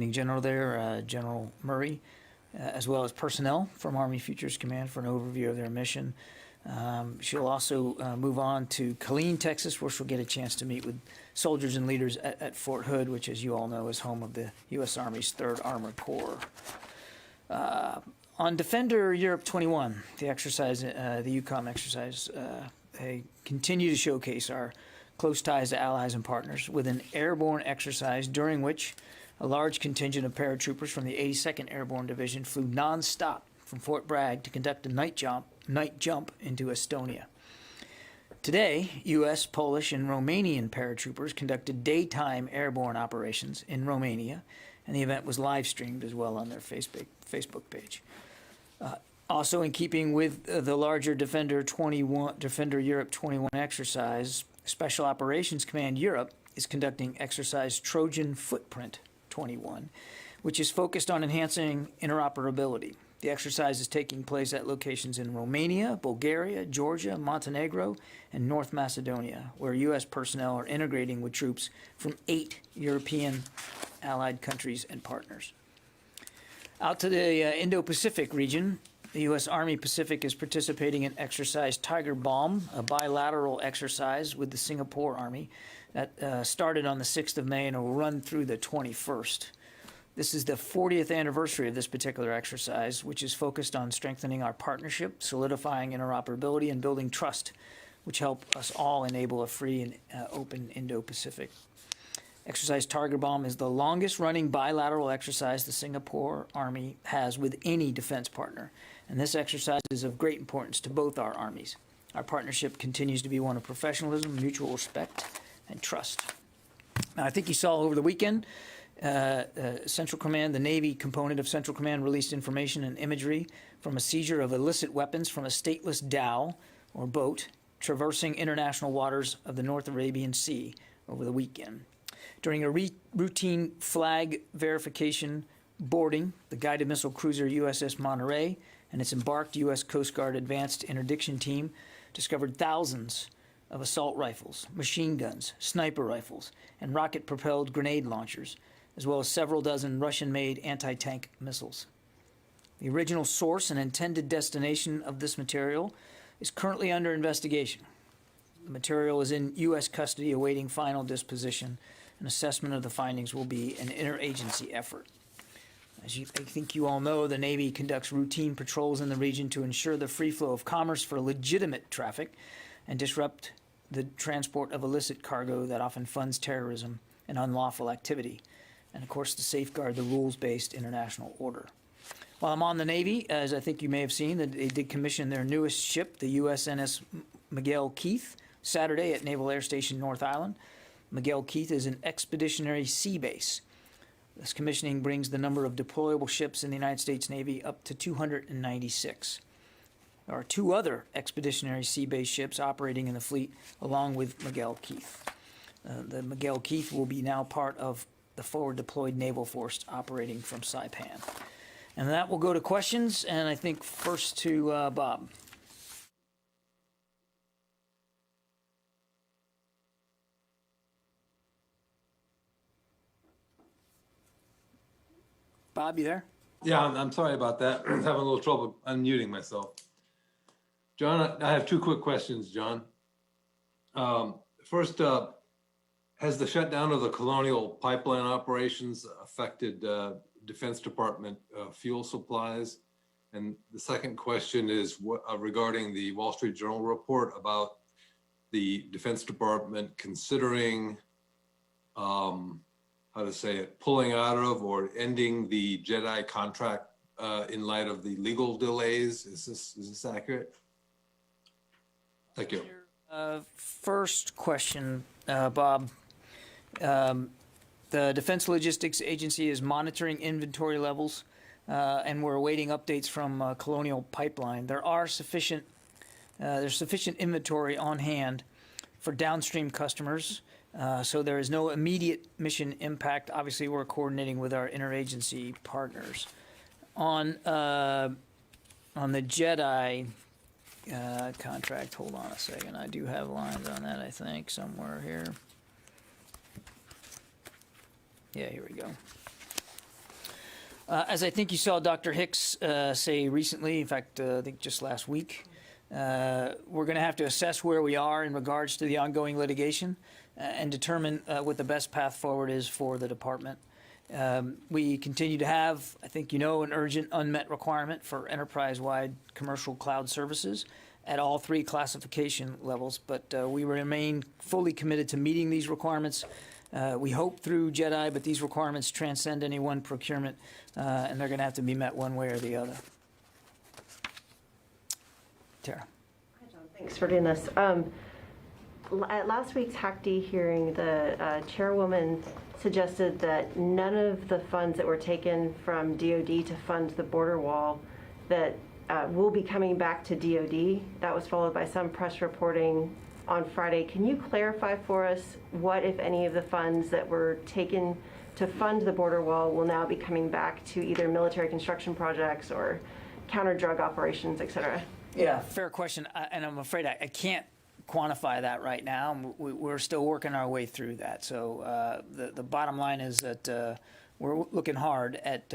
General there, General Murray, as well as personnel from Army Futures Command for an overview of their mission. She'll also move on to Killeen, Texas, where she'll get a chance to meet with soldiers and leaders at Fort Hood, which, as you all know, is home of the U.S. Army's 3rd Armored Corps. On Defender Europe 21, the exercise, the EUCOM exercise, they continue to showcase our close ties to allies and partners with an airborne exercise during which a large contingent of paratroopers from the 82nd Airborne Division flew non-stop from Fort Bragg to conduct a night jump into Estonia. Today, U.S., Polish, and Romanian paratroopers conducted daytime airborne operations in Romania, and the event was live-streamed as well on their Facebook page. Also, in keeping with the larger Defender Europe 21 exercise, Special Operations Command Europe is conducting exercise Trojan Footprint 21, which is focused on enhancing interoperability. The exercise is taking place at locations in Romania, Bulgaria, Georgia, Montenegro, and North Macedonia, where U.S. personnel are integrating with troops from 8 European allied countries and partners. Out to the Indo-Pacific region, the U.S. Army Pacific is participating in exercise Tiger Balm, a bilateral exercise with the Singapore Army that started on the 6th of May and will run through the 21st. This is the 40th anniversary of this particular exercise, which is focused on strengthening our partnership, solidifying interoperability, and building trust, which help us all enable a free and open Indo-Pacific. Exercise Tiger Balm is the longest-running bilateral exercise the Singapore Army has with any defense partner, and this exercise is of great importance to both our armies. Our partnership continues to be one of professionalism, mutual respect, and trust. Now, I think you saw over the weekend, Central Command, the Navy component of Central Command, released information and imagery from a seizure of illicit weapons from a stateless dhow or boat traversing international waters of the North Arabian Sea over the weekend. During a routine flag verification boarding, the guided missile cruiser USS Monterey and its embarked U.S. Coast Guard Advanced Interdiction Team discovered thousands of assault rifles, machine guns, sniper rifles, and rocket-propelled grenade launchers, as well as several dozen Russian-made anti-tank missiles. The original source and intended destination of this material is currently under investigation. The material is in U.S. custody awaiting final disposition. An assessment of the findings will be an interagency effort. As I think you all know, the Navy conducts routine patrols in the region to ensure the free flow of commerce for legitimate traffic and disrupt the transport of illicit cargo that often funds terrorism and unlawful activity, and of course to safeguard the rules-based international order. While I'm on the Navy, as I think you may have seen, they did commission their newest ship, the USNS Miguel Keith, Saturday at Naval Air Station North Island. Miguel Keith is an expeditionary sea base. This commissioning brings the number of deployable ships in the United States Navy up to 296. There are 2 other expeditionary sea base ships operating in the fleet along with Miguel Keith. The Miguel Keith will be now part of the forward deployed naval force operating from Saipan. And that will go to questions, and I think first to Bob. Bob, you there? Yeah, I'm sorry about that. I'm having a little trouble unmuting myself. John, I have 2 quick questions, John. First, has the shutdown of the Colonial pipeline operations affected Defense Department fuel supplies? And the second question is regarding the Wall Street Journal report about the Defense Department considering pulling out of or ending the JEDI contract in light of the legal delays. Is this accurate? Thank you. First question, Bob. The Defense Logistics Agency is monitoring inventory levels, and we're awaiting updates from Colonial Pipeline. There's sufficient inventory on hand for downstream customers. So there is no immediate mission impact. Obviously, we're coordinating with our interagency partners. On the JEDI contract, hold on a second. I do have lines on that, I think, somewhere here. Yeah, here we go. As I think you saw Dr. Hicks say recently, in fact, I think just last week, we're going to have to assess where we are in regards to the ongoing litigation and determine what the best path forward is for the department. We continue to have, I think you know, an urgent unmet requirement for enterprise-wide commercial cloud services at all 3 classification levels, but we remain fully committed to meeting these requirements. We hope through JEDI, but these requirements transcend any one procurement, and they're going to have to be met one way or the other. Tara. Hi, John. Thanks for doing this. At last week's HACD hearing, the chairwoman suggested that none of the funds that were taken from DoD to fund the border wall that will be coming back to DoD. That was followed by some press reporting on Friday. Can you clarify for us what, if any, of the funds that were taken to fund the border wall will now be coming back to either military construction projects or counter-drug operations, et cetera? Yeah, fair question, and I'm afraid I can't quantify that right now. We're still working our way through that. So the bottom line is that we're looking hard at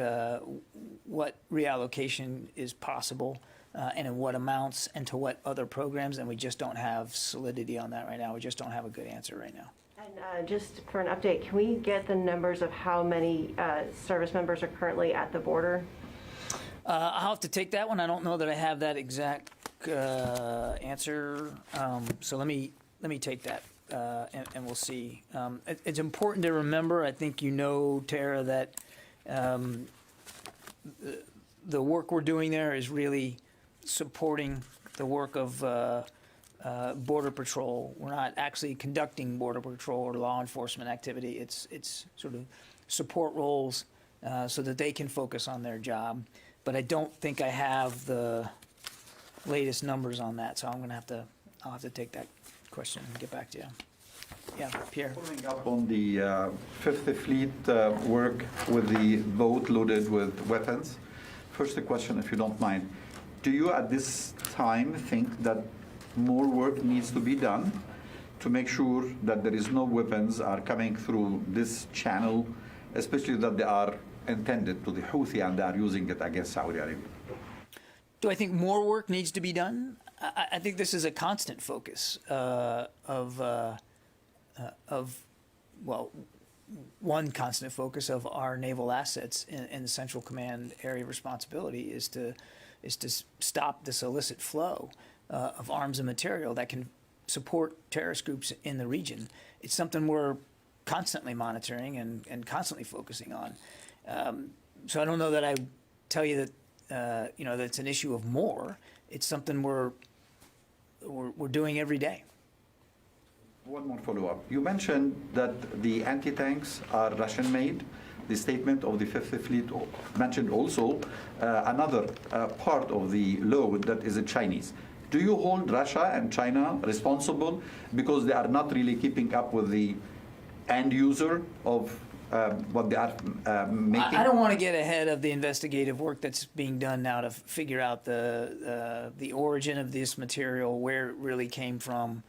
what reallocation is possible and in what amounts and to what other programs, and we just don't have solidity on that right now. We just don't have a good answer right now. And just for an update, can we get the numbers of how many service members are currently at the border? I'll have to take that one. I don't know that I have that exact answer. So let me take that and we'll see. It's important to remember, I think you know, Tara, that the work we're doing there is really supporting the work of Border Patrol. We're not actually conducting Border Patrol or law enforcement activity. It's sort of support roles so that they can focus on their job. But I don't think I have the latest numbers on that, so I'll have to take that question and get back to you. Yeah, Pierre. Following up on the Fifth Fleet work with the boat loaded with weapons, first a question, if you don't mind. Do you at this time think that more work needs to be done to make sure that there is no weapons are coming through this channel, especially that they are intended to the Houthi and they are using it against Saudi Arabia? Do I think more work needs to be done? I think this is a constant focus one constant focus of our naval assets in the Central Command area of responsibility is to stop this illicit flow of arms and material that can support terrorist groups in the region. It's something we're constantly monitoring and constantly focusing on. So I don't know that I tell you that that it's an issue of more. It's something we're doing every day. One more follow-up. You mentioned that the anti-tanks are Russian-made. The statement of the Fifth Fleet mentioned also another part of the load that is Chinese. Do you hold Russia and China responsible because they are not really keeping up with the end user of what they are making? I don't want to get ahead of the investigative work that's being done now to figure out the origin of this material, where it really came from,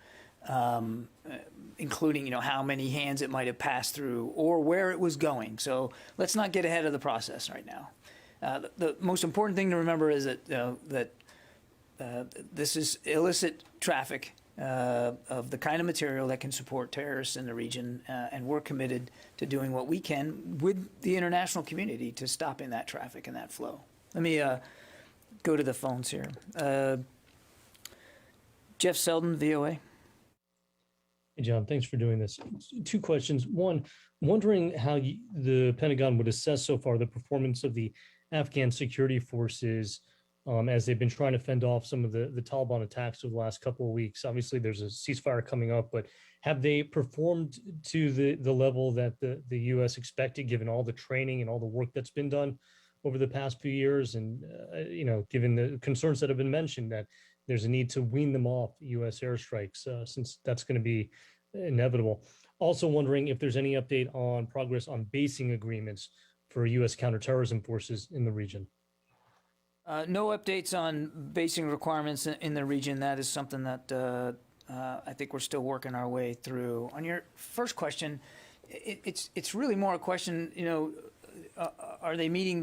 including how many hands it might have passed through or where it was going. So let's not get ahead of the process right now. The most important thing to remember is that this is illicit traffic of the kind of material that can support terrorists in the region, and we're committed to doing what we can with the international community to stopping that traffic and that flow. Let me go to the phones here. Jeff Selden, VOA. Hey, John, thanks for doing this. 2 questions. One, wondering how the Pentagon would assess so far the performance of the Afghan security forces as they've been trying to fend off some of the Taliban attacks over the last couple of weeks. Obviously, there's a ceasefire coming up, but have they performed to the level that the U.S. expected, given all the training and all the work that's been done over the past few years? And, given the concerns that have been mentioned, that there's a need to wean them off U.S. airstrikes, since that's going to be inevitable. Also wondering if there's any update on progress on basing agreements for U.S. counterterrorism forces in the region. No updates on basing requirements in the region. That is something that I think we're still working our way through. On your first question, it's really more a question, are they meeting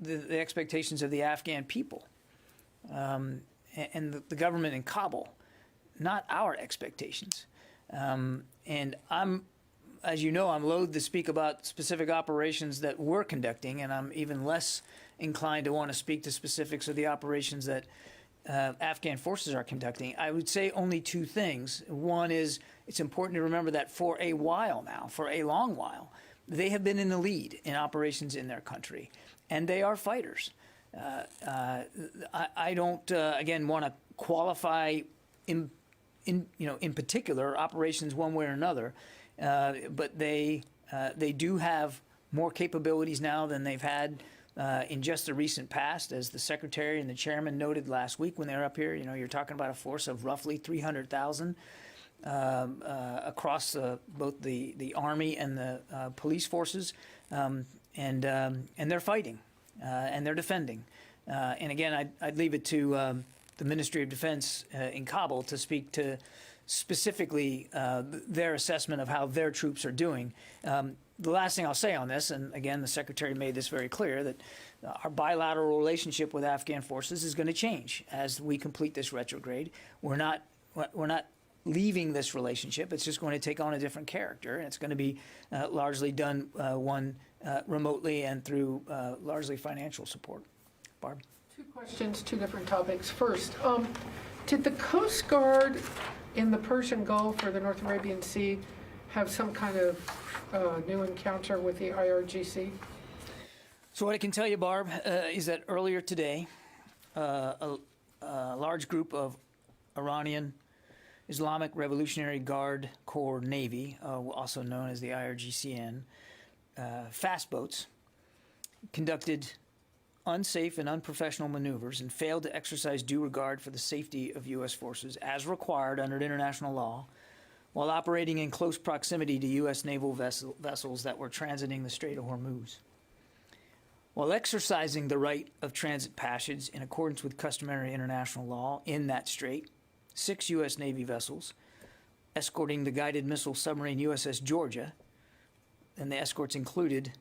the expectations of the Afghan people and the government in Kabul, not our expectations. And as you know, I'm loath to speak about specific operations that we're conducting, and I'm even less inclined to want to speak to specifics of the operations that Afghan forces are conducting. I would say only two things. One is it's important to remember that for a while now, for a long while, they have been in the lead in operations in their country, and they are fighters. I don't, again, want to qualify in particular operations one way or another, but they do have more capabilities now than they've had in just the recent past. As the Secretary and the Chairman noted last week when they were up here, you're talking about a force of roughly 300,000 across both the Army and the police forces, and they're fighting and they're defending. And again, I'd leave it to the Ministry of Defense in Kabul to speak to specifically their assessment of how their troops are doing. The last thing I'll say on this, and again, the Secretary made this very clear, that our bilateral relationship with Afghan forces is going to change as we complete this retrograde. We're not leaving this relationship. It's just going to take on a different character, and it's going to be largely done remotely and through largely financial support. Barb? Two questions, two different topics. First, did the Coast Guard in the Persian Gulf or the North Arabian Sea have some kind of new encounter with the IRGC? So what I can tell you, Barb, is that earlier today, a large group of Iranian Islamic Revolutionary Guard Corps Navy, also known as the IRGCN, fast boats, conducted unsafe and unprofessional maneuvers and failed to exercise due regard for the safety of U.S. forces as required under international law while operating in close proximity to U.S. naval vessels that were transiting the Strait of Hormuz. While exercising the right of transit passage in accordance with customary international law in that strait, 6 U.S. Navy vessels escorting the guided missile submarine USS Georgia, and the escorts included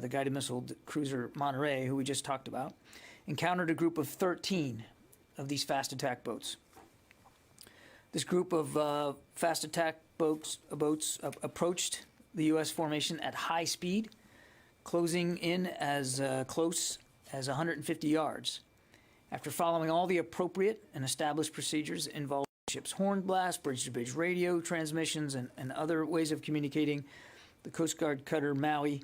the guided missile cruiser Monterey, who we just talked about, encountered a group of 13 of these fast attack boats. This group of fast attack boats approached the U.S. formation at high speed, closing in as close as 150 yards. After following all the appropriate and established procedures involving ship's horn blast, bridge-to-bridge radio transmissions, and other ways of communicating, the Coast Guard cutter Maui,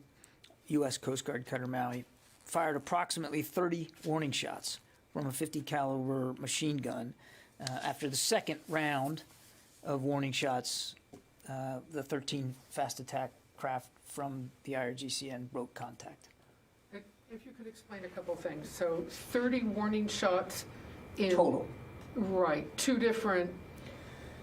U.S. Coast Guard cutter Maui, fired approximately 30 warning shots from a 50 caliber machine gun. After the second round of warning shots, the 13 fast attack craft from the IRGCN broke contact. If you could explain a couple things. So 30 warning shots in Total. Right, 2 different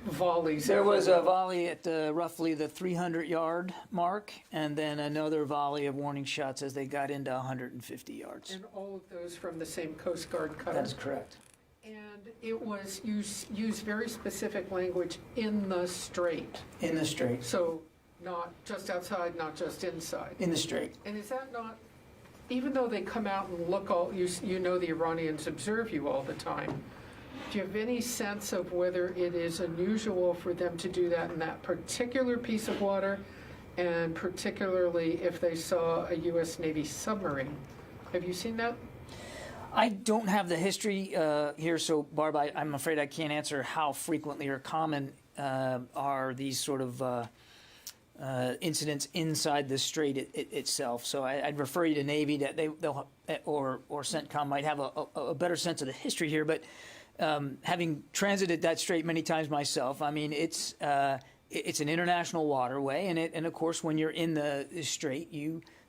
volleys. There was a volley at roughly the 300-yard mark, and then another volley of warning shots as they got into 150 yards. And all of those from the same Coast Guard cutter. That is correct. And it was, you used very specific language, in the strait. In the strait. So not just outside, not just inside. In the strait. And is that not, even though they come out and look all, you know the Iranians observe you all the time, do you have any sense of whether it is unusual for them to do that in that particular piece of water, and particularly if they saw a U.S. Navy submarine? Have you seen that? I don't have the history here, so Barb, I'm afraid I can't answer how frequently or common are these sort of incidents inside the strait itself. So I'd refer you to Navy, that they'll or CENTCOM might have a better sense of the history here. But having transited that strait many times myself, I mean it's an international waterway, and of course when you're in the strait,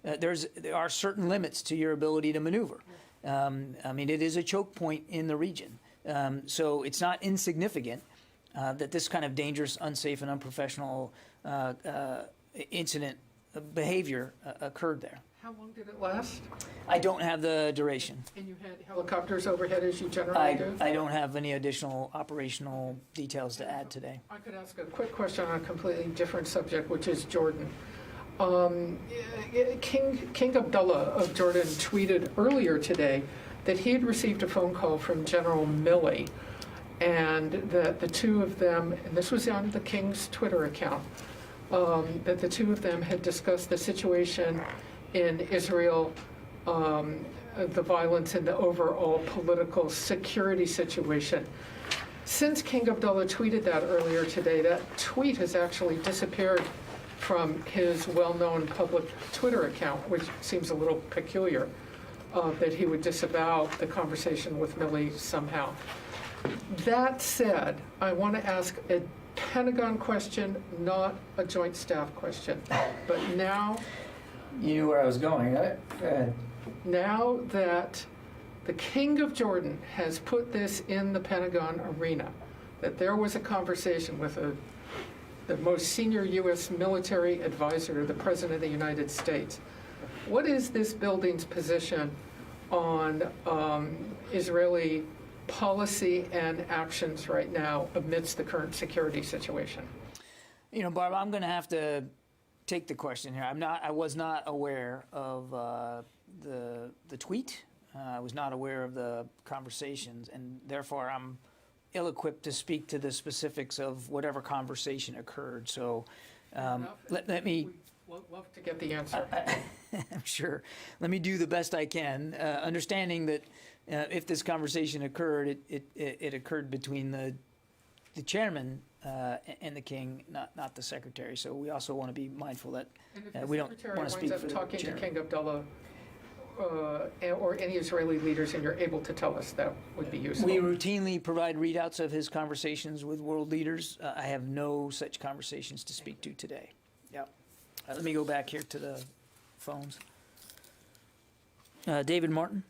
there are certain limits to your ability to maneuver. I mean, it is a choke point in the region. So it's not insignificant that this kind of dangerous, unsafe, and unprofessional incident behavior occurred there. How long did it last? I don't have the duration. And you had helicopters overhead as you generally do? I don't have any additional operational details to add today. I could ask a quick question on a completely different subject, which is Jordan. King Abdullah of Jordan tweeted earlier today that he had received a phone call from General Milley, and that the two of them, and this was on the King's Twitter account, that the two of them had discussed the situation in Israel, the violence and the overall political security situation. Since King Abdullah tweeted that earlier today, that tweet has actually disappeared from his well-known public Twitter account, which seems a little peculiar, that he would disavow the conversation with Milley somehow. That said, I want to ask a Pentagon question, not a Joint Staff question. But now, You knew where I was going. Go ahead. now that the King of Jordan has put this in the Pentagon arena, that there was a conversation with the most senior U.S. military advisor to the President of the United States, what is this building's position on Israeli policy and actions right now amidst the current security situation? You know, Barb, I'm going to have to take the question here. I was not aware of the tweet. I was not aware of the conversations, and therefore I'm ill-equipped to speak to the specifics of whatever conversation occurred. So let me. We'd love to get the answer. I'm sure. Let me do the best I can, understanding that if this conversation occurred, it occurred between the chairman and the king, not the secretary. So we also want to be mindful that we don't want to speak for the talking to chairman. King Abdullah or any Israeli leaders, and you're able to tell us, that would be useful. We routinely provide readouts of his conversations with world leaders. I have no such conversations to speak to today. Yeah. Let me go back here to the phones. David Martin.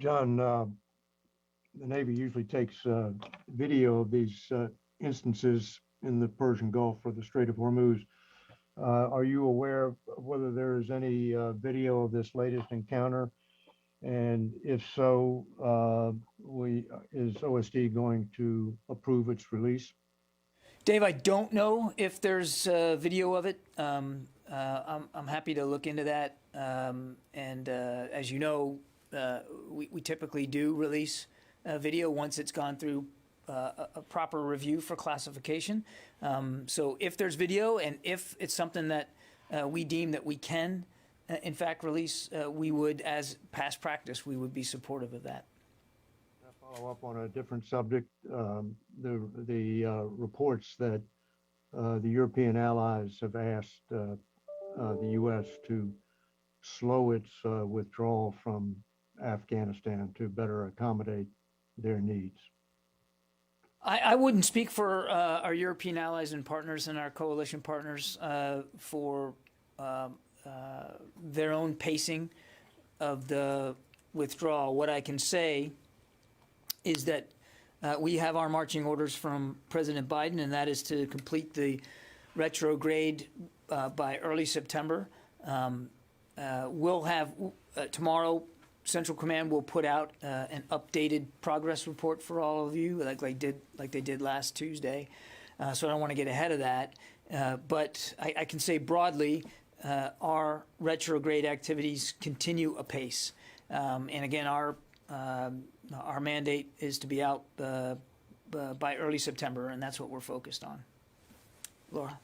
John, the Navy usually takes video of these instances in the Persian Gulf or the Strait of Hormuz. Are you aware of whether there is any video of this latest encounter? And if so, is OSD going to approve its release? Dave, I don't know if there's video of it. I'm happy to look into that. And as you know, we typically do release video once it's gone through a proper review for classification. So if there's video and if it's something that we deem that we can, in fact, release, we would, as past practice, we would be supportive of that. Follow up on a different subject. The reports that the European allies have asked the U.S. to slow its withdrawal from Afghanistan to better accommodate their needs. I wouldn't speak for our European allies and partners and our coalition partners for their own pacing of the withdrawal. What I can say is that we have our marching orders from President Biden, and that is to complete the retrograde by early September. We'll have tomorrow, Central Command will put out an updated progress report for all of you, like they did last Tuesday. So I don't want to get ahead of that, but I can say broadly, our retrograde activities continue apace, and again, our mandate is to be out by early September, and that's what we're focused on. Laura.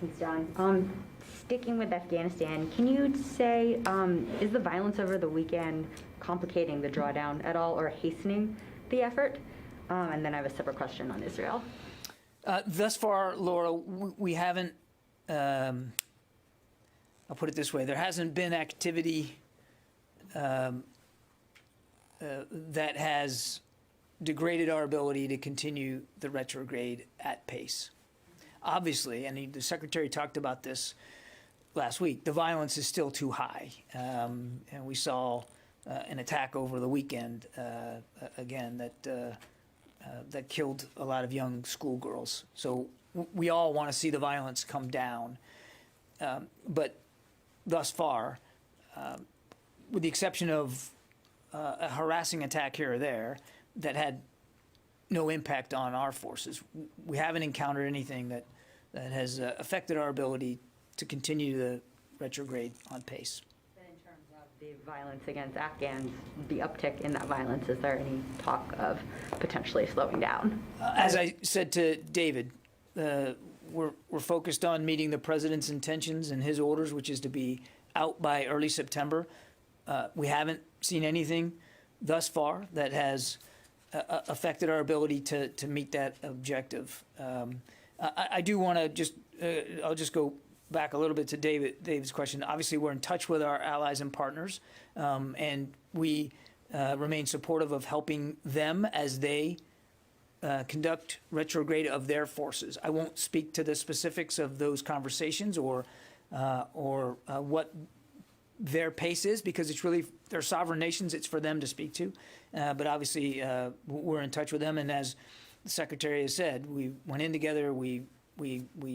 Thanks, John. Sticking with Afghanistan, can you say, is the violence over the weekend complicating the drawdown at all or hastening the effort? And then I have a separate question on Israel. Thus far, Laura, we haven't, I'll put it this way, there hasn't been activity that has degraded our ability to continue the retrograde at pace. Obviously, and the Secretary talked about this last week, the violence is still too high. And we saw an attack over the weekend, again, that killed a lot of young schoolgirls. So we all want to see the violence come down. But thus far, with the exception of a harassing attack here or there that had no impact on our forces, we haven't encountered anything that that has affected our ability to continue to retrograde on pace. But in terms of the violence against Afghans, the uptick in that violence, is there any talk of potentially slowing down? As I said to David, we're focused on meeting the president's intentions and his orders, which is to be out by early September. We haven't seen anything thus far that has affected our ability to meet that objective. I do want to just, I'll just go back a little bit to David's question. Obviously, we're in touch with our allies and partners, and we remain supportive of helping them as they conduct retrograde of their forces. I won't speak to the specifics of those conversations or what their pace is, because it's really, they're sovereign nations, it's for them to speak to. But obviously, we're in touch with them, and as the Secretary has said, we went in together, we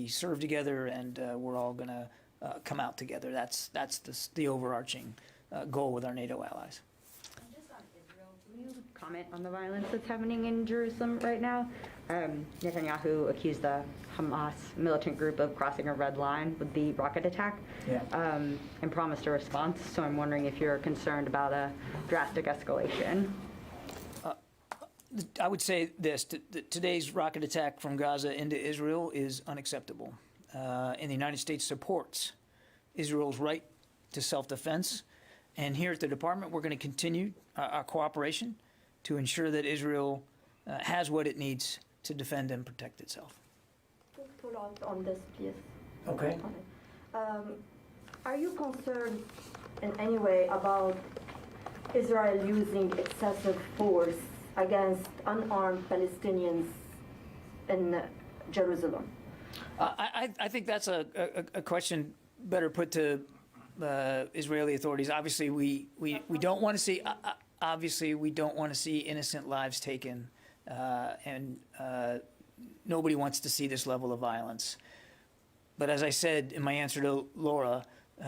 served together, and we're all going to come out together. That's the overarching goal with our NATO allies. Just on Israel, can you comment on the violence that's happening in Jerusalem right now? Netanyahu accused the Hamas militant group of crossing a red line with the rocket attack, and promised a response. So I'm wondering if you're concerned about a drastic escalation. I would say this, today's rocket attack from Gaza into Israel is unacceptable. And the United States supports Israel's right to self-defense. And here at the department, we're going to continue our cooperation to ensure that Israel has what it needs to defend and protect itself. Follow up on this, please. Okay. Are you concerned in any way about Israel using excessive force against unarmed Palestinians in Jerusalem? I think that's a question better put to Israeli authorities. Obviously, we don't want to see innocent lives taken, and nobody wants to see this level of violence. But as I said in my answer to Laura,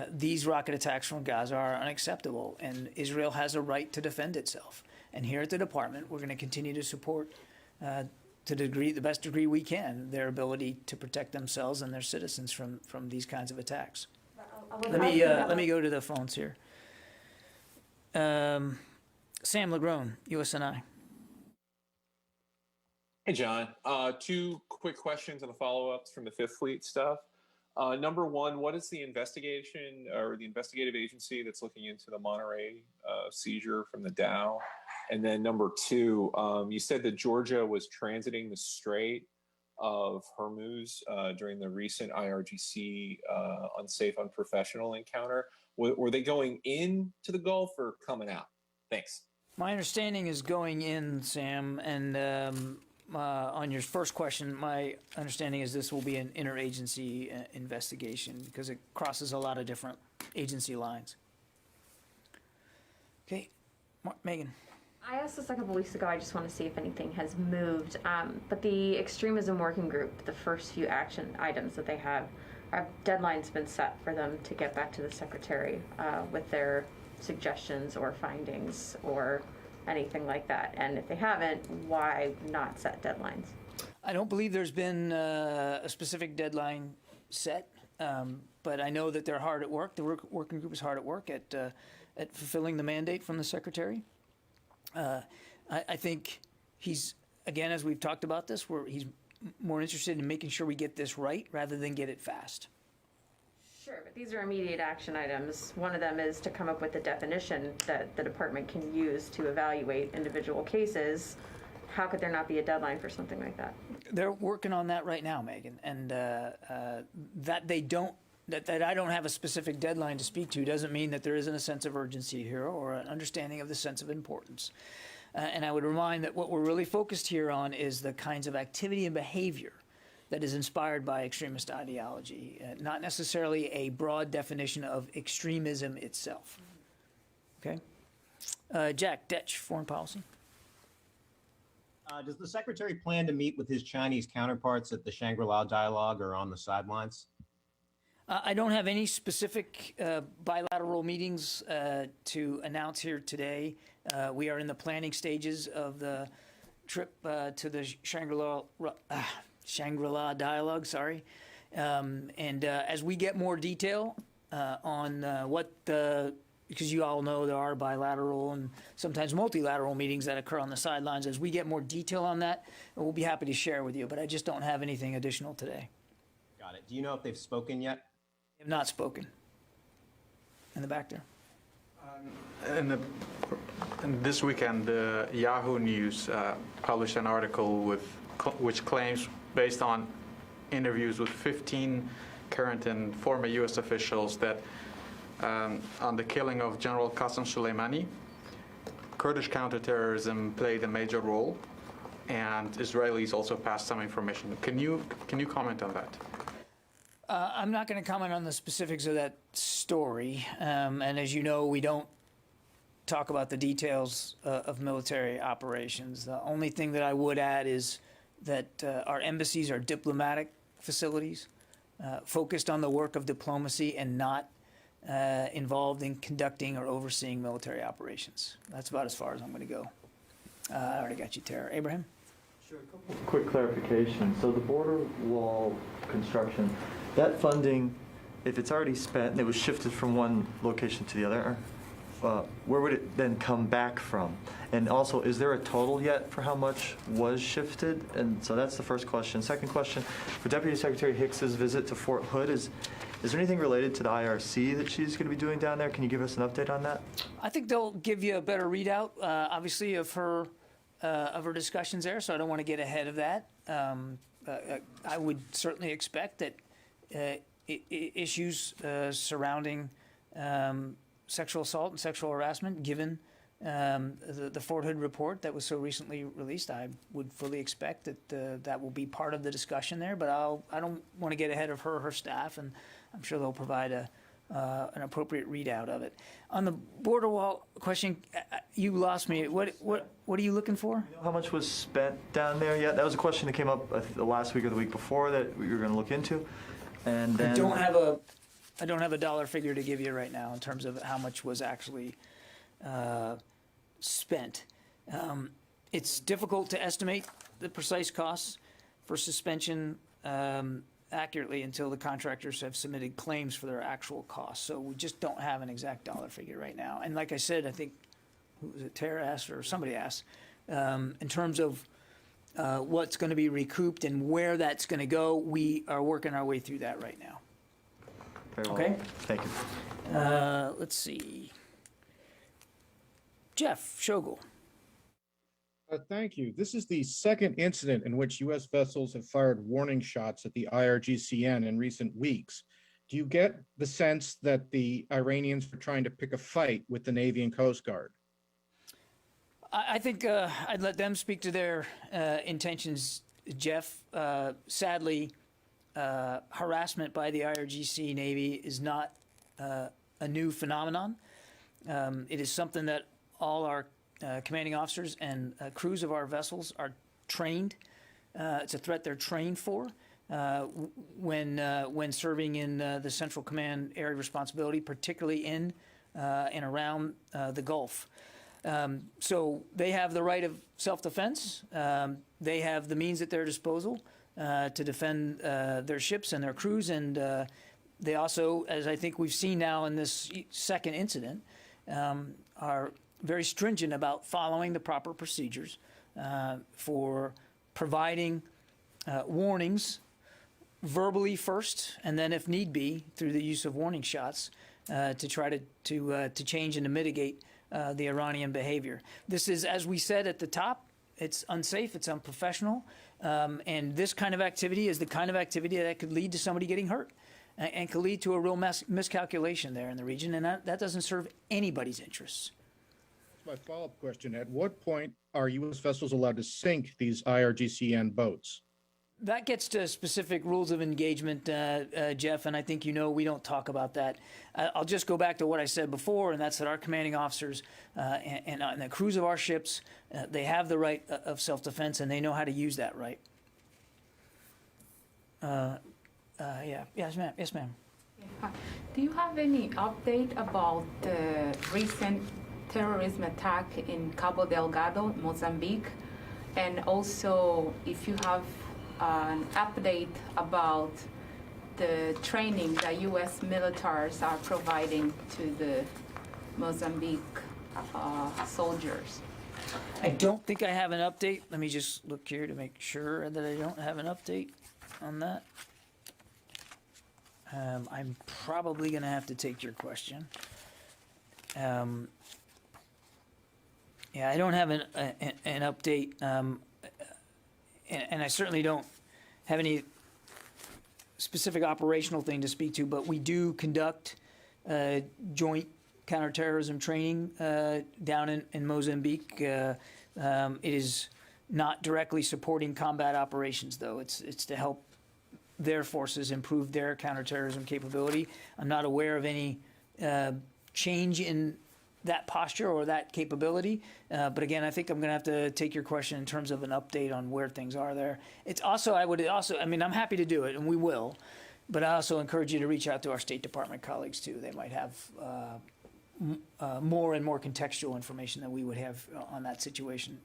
these rocket attacks from Gaza are unacceptable, and Israel has a right to defend itself. And here at the department, we're going to continue to support, to the best degree we can, their ability to protect themselves and their citizens from these kinds of attacks. Let me go to the phones here. Sam Legrone, USNI. Hey, John. Two quick questions on the follow-ups from the Fifth Fleet stuff. Number one, what is the investigation or the investigative agency that's looking into the Monterey seizure from the Dow? And then number two, you said that Georgia was transiting the Strait of Hormuz during the recent IRGC unsafe, unprofessional encounter. Were they going into the Gulf or coming out? Thanks. My understanding is going in, Sam, and on your first question, my understanding is this will be an interagency investigation because it crosses a lot of different agency lines. Okay, Megan. I asked this a couple weeks ago. I just want to see if anything has moved. But the Extremism Working Group, the first few action items that they have deadlines been set for them to get back to the Secretary with their suggestions or findings or anything like that. And if they haven't, why not set deadlines? I don't believe there's been a specific deadline set, but I know that they're hard at work. The working group is hard at work at fulfilling the mandate from the Secretary. I think he's, again, as we've talked about this, he's more interested in making sure we get this right rather than get it fast. Sure, but these are immediate action items. One of them is to come up with a definition that the department can use to evaluate individual cases. How could there not be a deadline for something like that? They're working on that right now, Megan, and that I don't have a specific deadline to speak to doesn't mean that there isn't a sense of urgency here or an understanding of the sense of importance. And I would remind that what we're really focused here on is the kinds of activity and behavior that is inspired by extremist ideology, not necessarily a broad definition of extremism itself. Okay? Jack Detch, Foreign Policy. Does the Secretary plan to meet with his Chinese counterparts at the Shangri-La dialogue or on the sidelines? I don't have any specific bilateral meetings to announce here today. We are in the planning stages of the trip to the Shangri-La dialogue, As we get more detail on what the, because you all know there are bilateral and sometimes multilateral meetings that occur on the sidelines. As we get more detail on that, we'll be happy to share with you, but I just don't have anything additional today. Got it. Do you know if they've spoken yet? They have not spoken. In the back there. And this weekend, Yahoo News published an article which claims, based on interviews with 15 current and former U.S. officials, that on the killing of General Qasem Soleimani, Kurdish counterterrorism played a major role, and Israelis also passed some information. Can you comment on that? I'm not going to comment on the specifics of that story. And as you know, we don't talk about the details of military operations. The only thing that I would add is that our embassies are diplomatic facilities focused on the work of diplomacy and not involved in conducting or overseeing military operations. That's about as far as I'm going to go. I already got you, Tara. Abraham? Sure, a couple quick clarification. So the border wall construction, that funding, if it's already spent and it was shifted from one location to the other, where would it then come back from? And also, is there a total yet for how much was shifted? And so that's the first question. Second question, for Deputy Secretary Hicks's visit to Fort Hood, is there anything related to the IRC that she's going to be doing down there? Can you give us an update on that? I think they'll give you a better readout, obviously, of her discussions there, so I don't want to get ahead of that. I would certainly expect that issues surrounding sexual assault and sexual harassment, given the Fort Hood report that was so recently released, I would fully expect that that will be part of the discussion there. But I don't want to get ahead of her staff, and I'm sure they'll provide an appropriate readout of it. On the border wall question, you lost me. What are you looking for? You know how much was spent down there yet? That was a question that came up the last week or the week before that we were going to look into. And then I don't have a dollar figure to give you right now in terms of how much was actually spent. It's difficult to estimate the precise costs for suspension accurately until the contractors have submitted claims for their actual costs. So we just don't have an exact dollar figure right now. And like I said, I think, who was it, Tara asked or somebody asked, in terms of what's going to be recouped and where that's going to go, we are working our way through that right now. Very well. Okay. Thank you. Let's see. Jeff Shogel. Thank you. This is the second incident in which U.S. vessels have fired warning shots at the IRGCN in recent weeks. Do you get the sense that the Iranians are trying to pick a fight with the Navy and Coast Guard? I think I'd let them speak to their intentions, Jeff. Sadly, harassment by the IRGC Navy is not a new phenomenon. It is something that all our commanding officers and crews of our vessels are trained. It's a threat they're trained for when serving in the Central Command area of responsibility, particularly in and around the Gulf. So they have the right of self-defense. They have the means at their disposal to defend their ships and their crews. And they also, as I think we've seen now in this second incident, are very stringent about following the proper procedures for providing warnings verbally first, and then if need be, through the use of warning shots to try to change and to mitigate the Iranian behavior. This is, as we said at the top, it's unsafe, it's unprofessional, and this kind of activity is the kind of activity that could lead to somebody getting hurt and could lead to a real miscalculation there in the region, and that doesn't serve anybody's interests. My follow-up question, at what point are U.S. vessels allowed to sink these IRGCN boats? That gets to specific rules of engagement, Jeff, and I think you know we don't talk about that. I'll just go back to what I said before, and that's that our commanding officers and the crews of our ships, they have the right of self-defense, and they know how to use that right. Yes, ma'am. Yes, ma'am. Do you have any update about the recent terrorism attack in Cabo Delgado, Mozambique? And also, if you have an update about the training that U.S. militaries are providing to the Mozambique soldiers? I don't think I have an update. Let me just look here to make sure that I don't have an update on that. I'm probably going to have to take your question. Yeah, I don't have an update, and I certainly don't have any specific operational thing to speak to, but we do conduct joint counterterrorism training down in Mozambique. It is not directly supporting combat operations, though. It's to help their forces improve their counterterrorism capability. I'm not aware of any change in that posture or that capability. But again, I think I'm going to have to take your question in terms of an update on where things are there. It's also, I mean, I'm happy to do it, and we will. But I also encourage you to reach out to our State Department colleagues, too. They might have more and more contextual information than we would have on that situation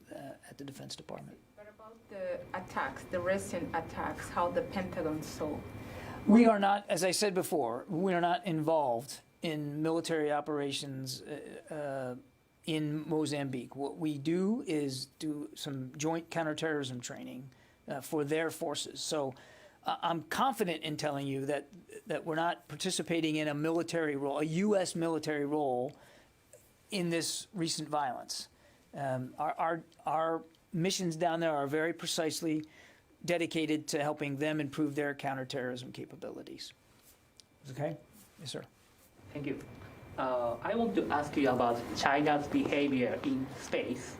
at the Defense Department. What about the attacks, the recent attacks, how the Pentagon saw? We are not, as I said before, we are not involved in military operations in Mozambique. What we do is do some joint counterterrorism training for their forces. So I'm confident in telling you that we're not participating in a military role, a U.S. military role in this recent violence. Our missions down there are very precisely dedicated to helping them improve their counterterrorism capabilities. Okay? Yes, sir. Thank you. I want to ask you about China's behavior in space.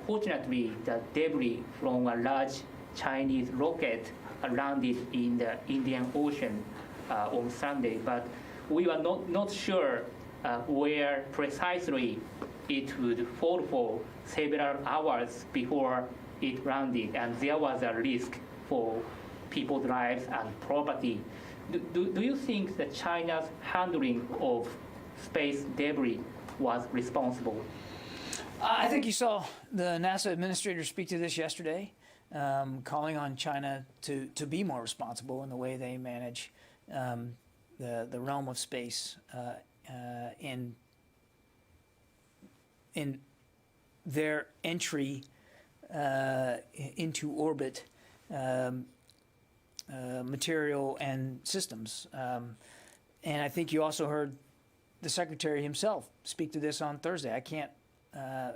Fortunately, the debris from a large Chinese rocket landed in the Indian Ocean on Sunday, but we were not sure where precisely it would fall for several hours before it landed, and there was a risk for people's lives and property. Do you think that China's handling of space debris was responsible? I think you saw the NASA administrator speak to this yesterday, calling on China to be more responsible in the way they manage the realm of space in their entry into orbit. Material and systems. And I think you also heard the Secretary himself speak to this on Thursday. I can't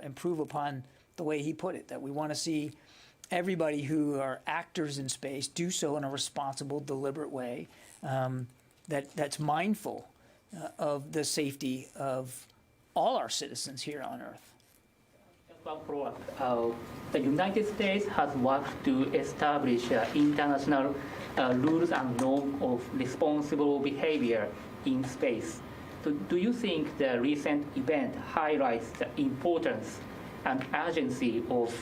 improve upon the way he put it, that we want to see everybody who are actors in space do so in a responsible, deliberate way that's mindful of the safety of all our citizens here on Earth. One follow-up. The United States has worked to establish international rules and norms of responsible behavior in space. So do you think the recent event highlights the importance and urgency of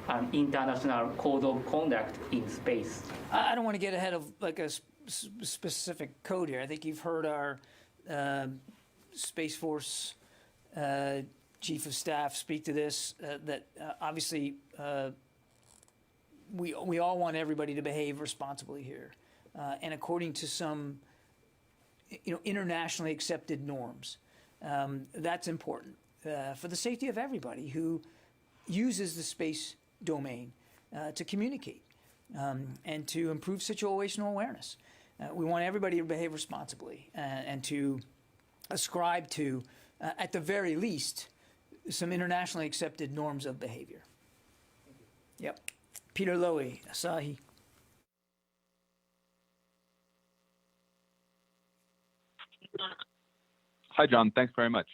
an international code of conduct in space? I don't want to get ahead of like a specific code here. I think you've heard our Space Force Chief of Staff speak to this, that obviously we all want everybody to behave responsibly here, and according to some internationally accepted norms. That's important for the safety of everybody who uses the space domain to communicate and to improve situational awareness. We want everybody to behave responsibly and to ascribe to, at the very least, some internationally accepted norms of behavior. Yep. Peter Lowy, Asahi. Hi, John. Thanks very much.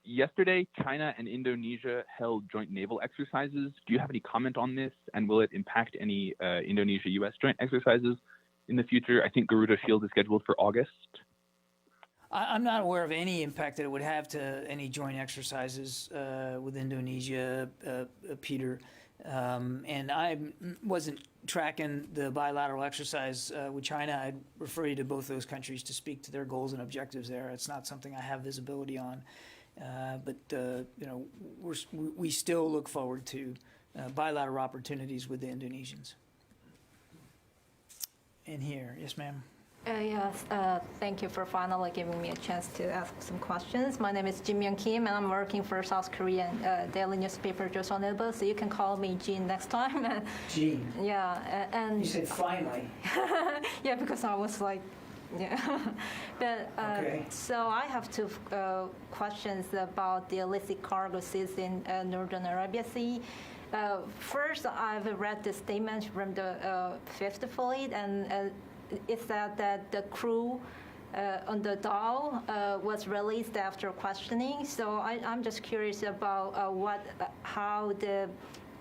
Yesterday, China and Indonesia held joint naval exercises. Do you have any comment on this? And will it impact any Indonesia-U.S. joint exercises in the future? I think Garuda Shield is scheduled for August. I'm not aware of any impact that it would have to any joint exercises with Indonesia, Peter. And I wasn't tracking the bilateral exercise with China. I'd refer you to both those countries to speak to their goals and objectives there. It's not something I have visibility on. But we still look forward to bilateral opportunities with the Indonesians. In here, yes, ma'am. Yes, thank you for finally giving me a chance to ask some questions. My name is Jim Young Kim, and I'm working for South Korean daily newspaper Joseon-Ilbo, so you can call me Jean next time. Jean. Yeah, and You said finally. yeah, because I was like, yeah. But Okay. so I have two questions about the illicit cargo seized in Northern Arabia Sea. First, I've read the statement from the Fifth Fleet, and it said that the crew on the Dow was released after questioning. So I'm just curious about how the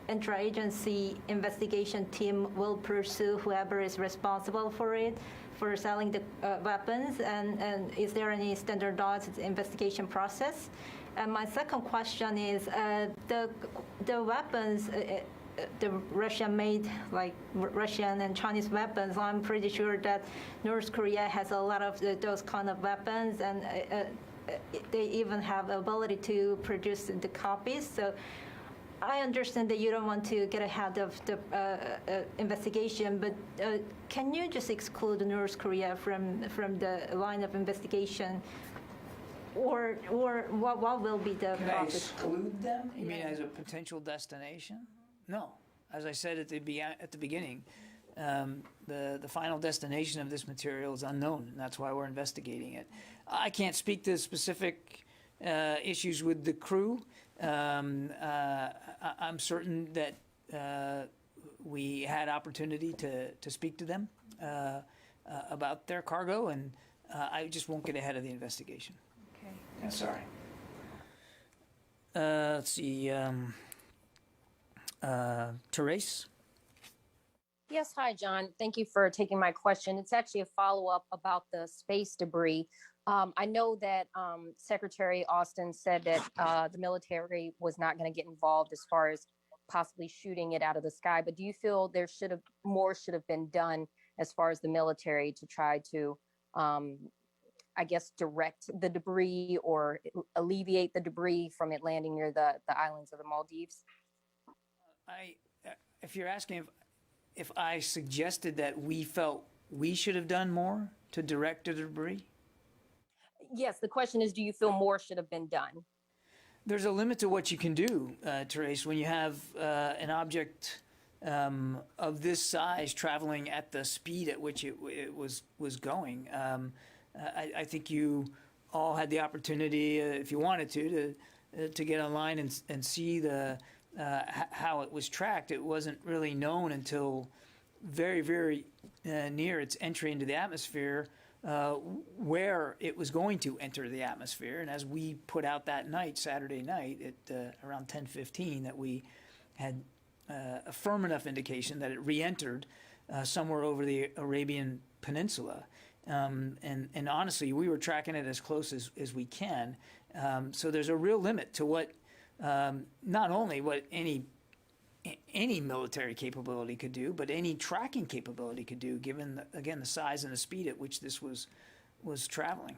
interagency investigation team will pursue whoever is responsible for it, for selling the weapons, and is there any standardized investigation process? And my second question is the weapons. The Russian-made, like Russian and Chinese weapons, I'm pretty sure that North Korea has a lot of those kind of weapons, and they even have the ability to produce the copies. So I understand that you don't want to get ahead of the investigation, but can you just exclude North Korea from the line of investigation? Or what will be the Can I process? exclude them? You mean as a potential destination? No. As I said at the beginning, the final destination of this material is unknown, and that's why we're investigating it. I can't speak to specific issues with the crew. I'm certain that we had opportunity to speak to them about their cargo, and I just won't get ahead of the investigation. Okay. Yeah, sorry. Let's see. Therese? Yes, hi, John. Thank you for taking my question. It's actually a follow-up about the space debris. I know that Secretary Austin said that the military was not going to get involved as far as possibly shooting it out of the sky, but do you feel there more should have been done as far as the military to try to, I guess, direct the debris or alleviate the debris from it landing near the islands of the Maldives? If you're asking if I suggested that we felt we should have done more to direct the debris? Yes, the question is, do you feel more should have been done? There's a limit to what you can do, Therese, when you have an object of this size traveling at the speed at which it was going. I think you all had the opportunity, if you wanted to get online and see how it was tracked. It wasn't really known until very, very near its entry into the atmosphere where it was going to enter the atmosphere. And as we put out that night, Saturday night, at around 10:15, that we had a firm enough indication that it re-entered somewhere over the Arabian Peninsula. And honestly, we were tracking it as close as we can. So there's a real limit to what not only what any military capability could do, but any tracking capability could do, given again the size and the speed at which this was traveling.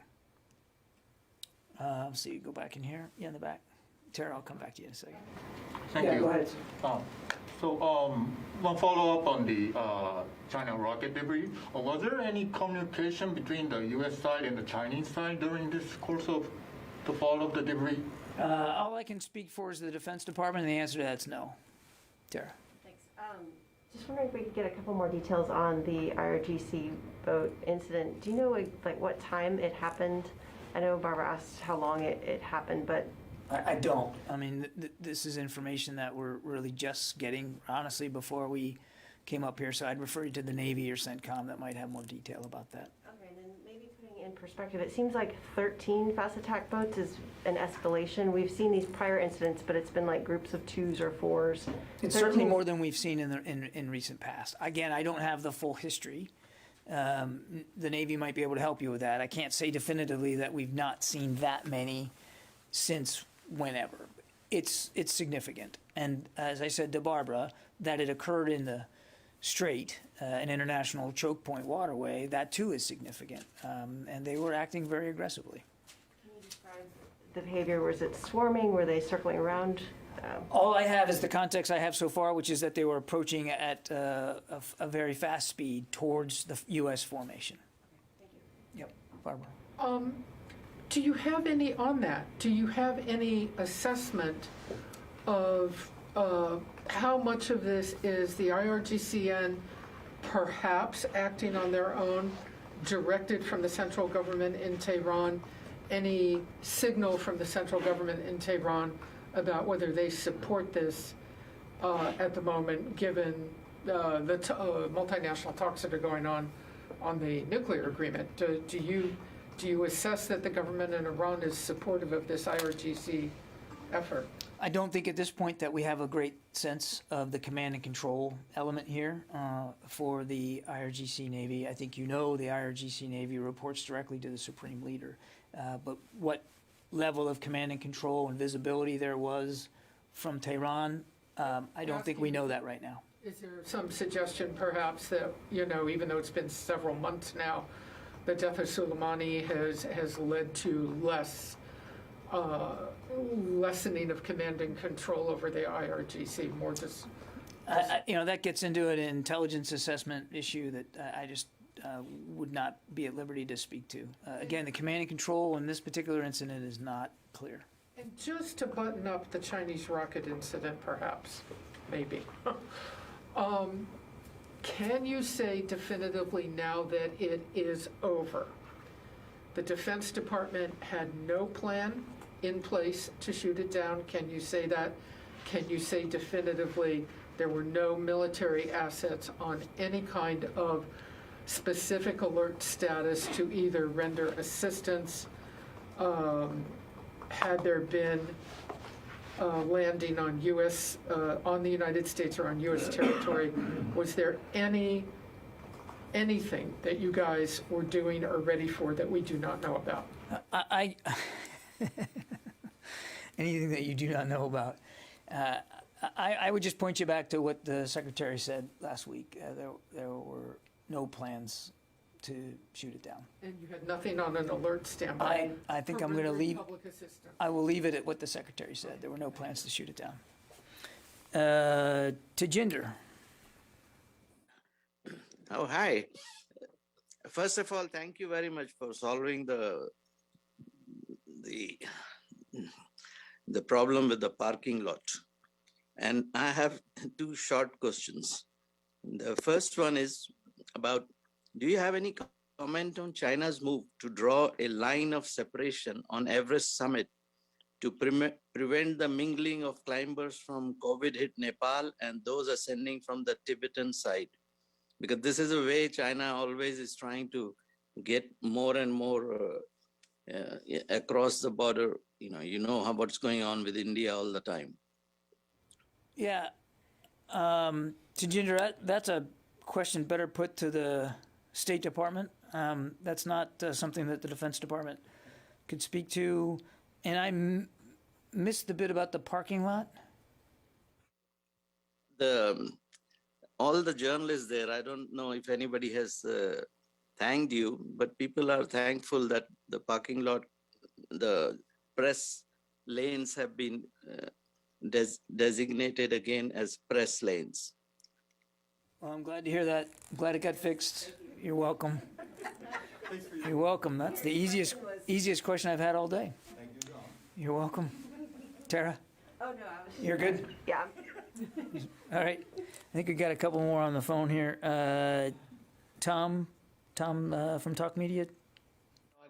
Let's see, go back in here. Yeah, in the back. Tara, I'll come back to you in a second. Thank you. Go ahead. One follow-up on the China rocket debris. Was there any communication between the U.S. side and the Chinese side during this course of the fall of the debris? All I can speak for is the Defense Department, and the answer to that's no. Tara. Thanks. Just wondering if we could get a couple more details on the IRGC boat incident. Do you know like what time it happened? I know Barbara asked how long it happened, but I don't. I mean, this is information that we're really just getting, honestly, before we came up here. So I'd refer you to the Navy or CENTCOM that might have more detail about that. okay. And then maybe putting it in perspective, it seems like 13 fast attack boats is an escalation. We've seen these prior incidents, but it's been like groups of 2s or 4s. It's certainly more than we've seen in recent past. Again, I don't have the full history. The Navy might be able to help you with that. I can't say definitively that we've not seen that many since whenever. It's significant. And as I said to Barbara, that it occurred in the Strait, an international choke point waterway, that too is significant. And they were acting very aggressively. Can you describe the behavior? Was it swarming? Were they circling around? All I have is the context I have so far, which is that they were approaching at a very fast speed towards the U.S. formation. Barbara. Do you have any on that? Do you have any assessment of how much of this is the IRGCN perhaps acting on their own, directed from the central government in Tehran? Any signal from the central government in Tehran about whether they support this at the moment, given the multinational talks that are going on the nuclear agreement? Do you assess that the government in Iran is supportive of this IRGC effort? I don't think at this point that we have a great sense of the command and control element here for the IRGC Navy. I think the IRGC Navy reports directly to the Supreme Leader. But what level of command and control and visibility there was from Tehran, I don't think we know that right now. Is there some suggestion perhaps that, even though it's been several months now, the death of Soleimani has led to lessening of command and control over the IRGC, more just... that gets into an intelligence assessment issue that I just would not be at liberty to speak to. Again, the command and control in this particular incident is not clear. And just to button up the Chinese rocket incident, perhaps, maybe, can you say definitively now that it is over? The Defense Department had no plan in place to shoot it down. Can you say that? Can you say definitively there were no military assets on any kind of specific alert status to either render assistance, had there been landing on on the United States or on U.S. territory? Was there anything that you guys were doing or ready for that we do not know about? Anything that you do not know about. I would just point you back to what the Secretary said last week. There were no plans to shoot it down. And you had nothing on an alert standby? I think I'm going to leave. I will leave it at what the Secretary said. There were no plans to shoot it down. Tejinder. Oh, hi. First of all, thank you very much for solving the problem with the parking lot. And I have two short questions. The first one is about, do you have any comment on China's move to draw a line of separation on Everest summit to prevent the mingling of climbers from COVID-hit Nepal and those ascending from the Tibetan side? Because this is a way China always is trying to get more and more across the border. You know what's going on with India all the time. Yeah. Tejinder, that's a question better put to the State Department. That's not something that the Defense Department could speak to. And I missed the bit about the parking lot. All the journalists there, I don't know if anybody has thanked you, but people are thankful that the parking lot, the press lanes have been designated again as press lanes. Well, I'm glad to hear that. I'm glad it got fixed. You're welcome. You're welcome. That's the easiest question I've had all day. Thank you, John. You're welcome. Tara? Oh, no, I was... You're good? Yeah. All right. I think we got a couple more on the phone here. Tom from Talk Media.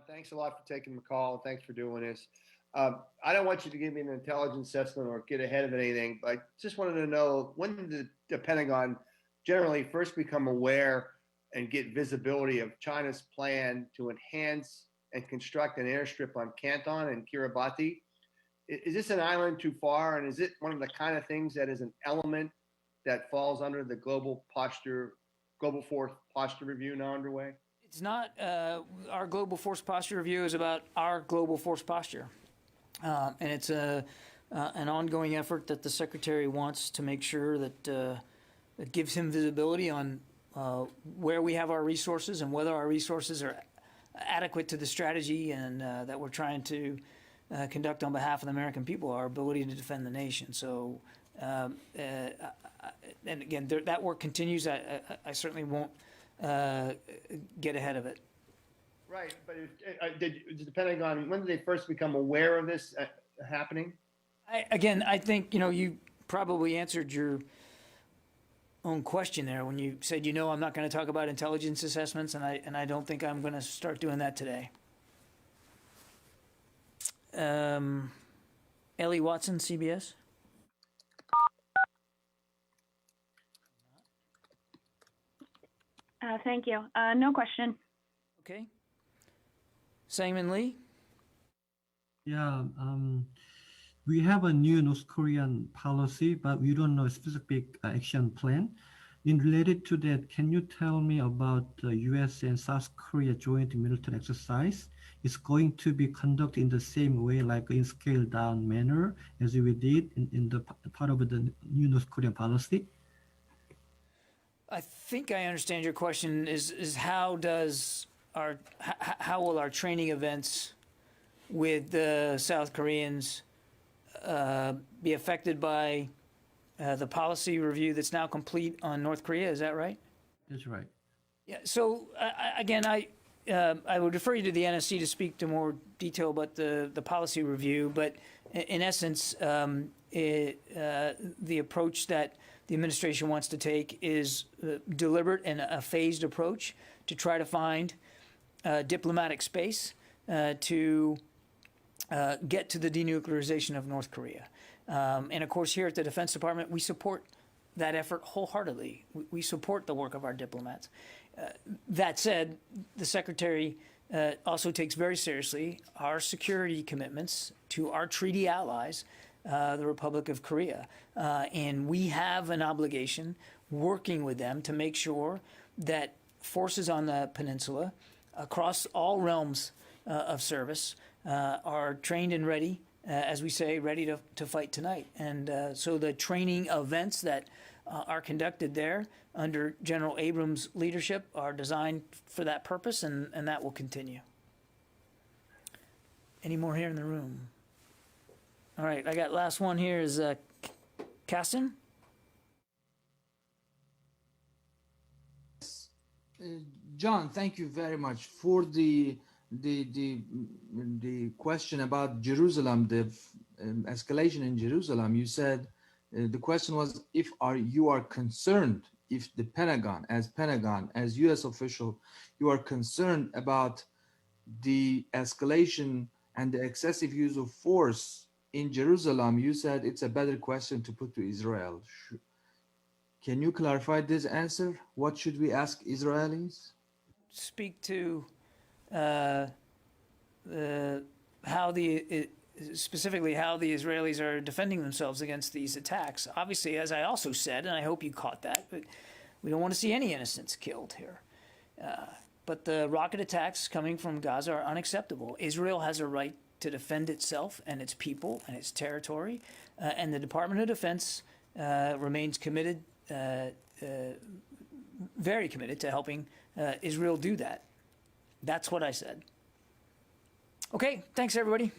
Thanks a lot for taking the call. Thanks for doing this. I don't want you to give me an intelligence assessment or get ahead of anything, but I just wanted to know, when did the Pentagon generally first become aware and get visibility of China's plan to enhance and construct an airstrip on Canton and Kiribati? Is this an island too far? And is it one of the kind of things that is an element that falls under the global force posture review now underway? It's not. Our global force posture review is about our global force posture. And it's an ongoing effort that the Secretary wants to make sure that it gives him visibility on where we have our resources and whether our resources are adequate to the strategy and that we're trying to conduct on behalf of the American people, our ability to defend the nation. So, and again, that work continues. I certainly won't get ahead of it. Right, but did the Pentagon, when did they first become aware of this happening? I think, you probably answered your own question there when you said, I'm not going to talk about intelligence assessments, and I don't think I'm going to start doing that today. Ellie Watson, CBS. Thank you. No question. Okay. Simon Lee. Yeah, we have a new North Korean policy, but we don't know a specific action plan. In related to that, can you tell me about the U.S. and South Korea joint military exercise? It's going to be conducted in the same way, like in scaled down manner as we did in the part of the new North Korean policy? I think I understand your question is how will our training events with the South Koreans be affected by the policy review that's now complete on North Korea? Is that right? That's right. Yeah. So I would refer you to the NSC to speak to more detail about the policy review. But in essence, the approach that the administration wants to take is deliberate and a phased approach to try to find diplomatic space to get to the denuclearization of North Korea. And of course, here at the Defense Department, we support that effort wholeheartedly. We support the work of our diplomats. That said, the Secretary also takes very seriously our security commitments to our treaty allies, the Republic of Korea. And we have an obligation working with them to make sure that forces on the peninsula across all realms of service are trained and ready, as we say, ready to fight tonight. And so the training events that are conducted there under General Abrams' leadership are designed for that purpose, and that will continue. Any more here in the room? All right, I got last one here is Caston. John, thank you very much for the question about Jerusalem, the escalation in Jerusalem. You said the question was if you are concerned, if the Pentagon, as U.S. official, you are concerned about the escalation and the excessive use of force in Jerusalem. You said it's a better question to put to Israel. Can you clarify this answer? What should we ask Israelis? Speak to specifically how the Israelis are defending themselves against these attacks. Obviously, as I also said, and I hope you caught that, but we don't want to see any innocents killed here. But the rocket attacks coming from Gaza are unacceptable. Israel has a right to defend itself and its people and its territory, and the Department of Defense remains committed, very committed to helping Israel do that. That's what I said. Okay, thanks everybody.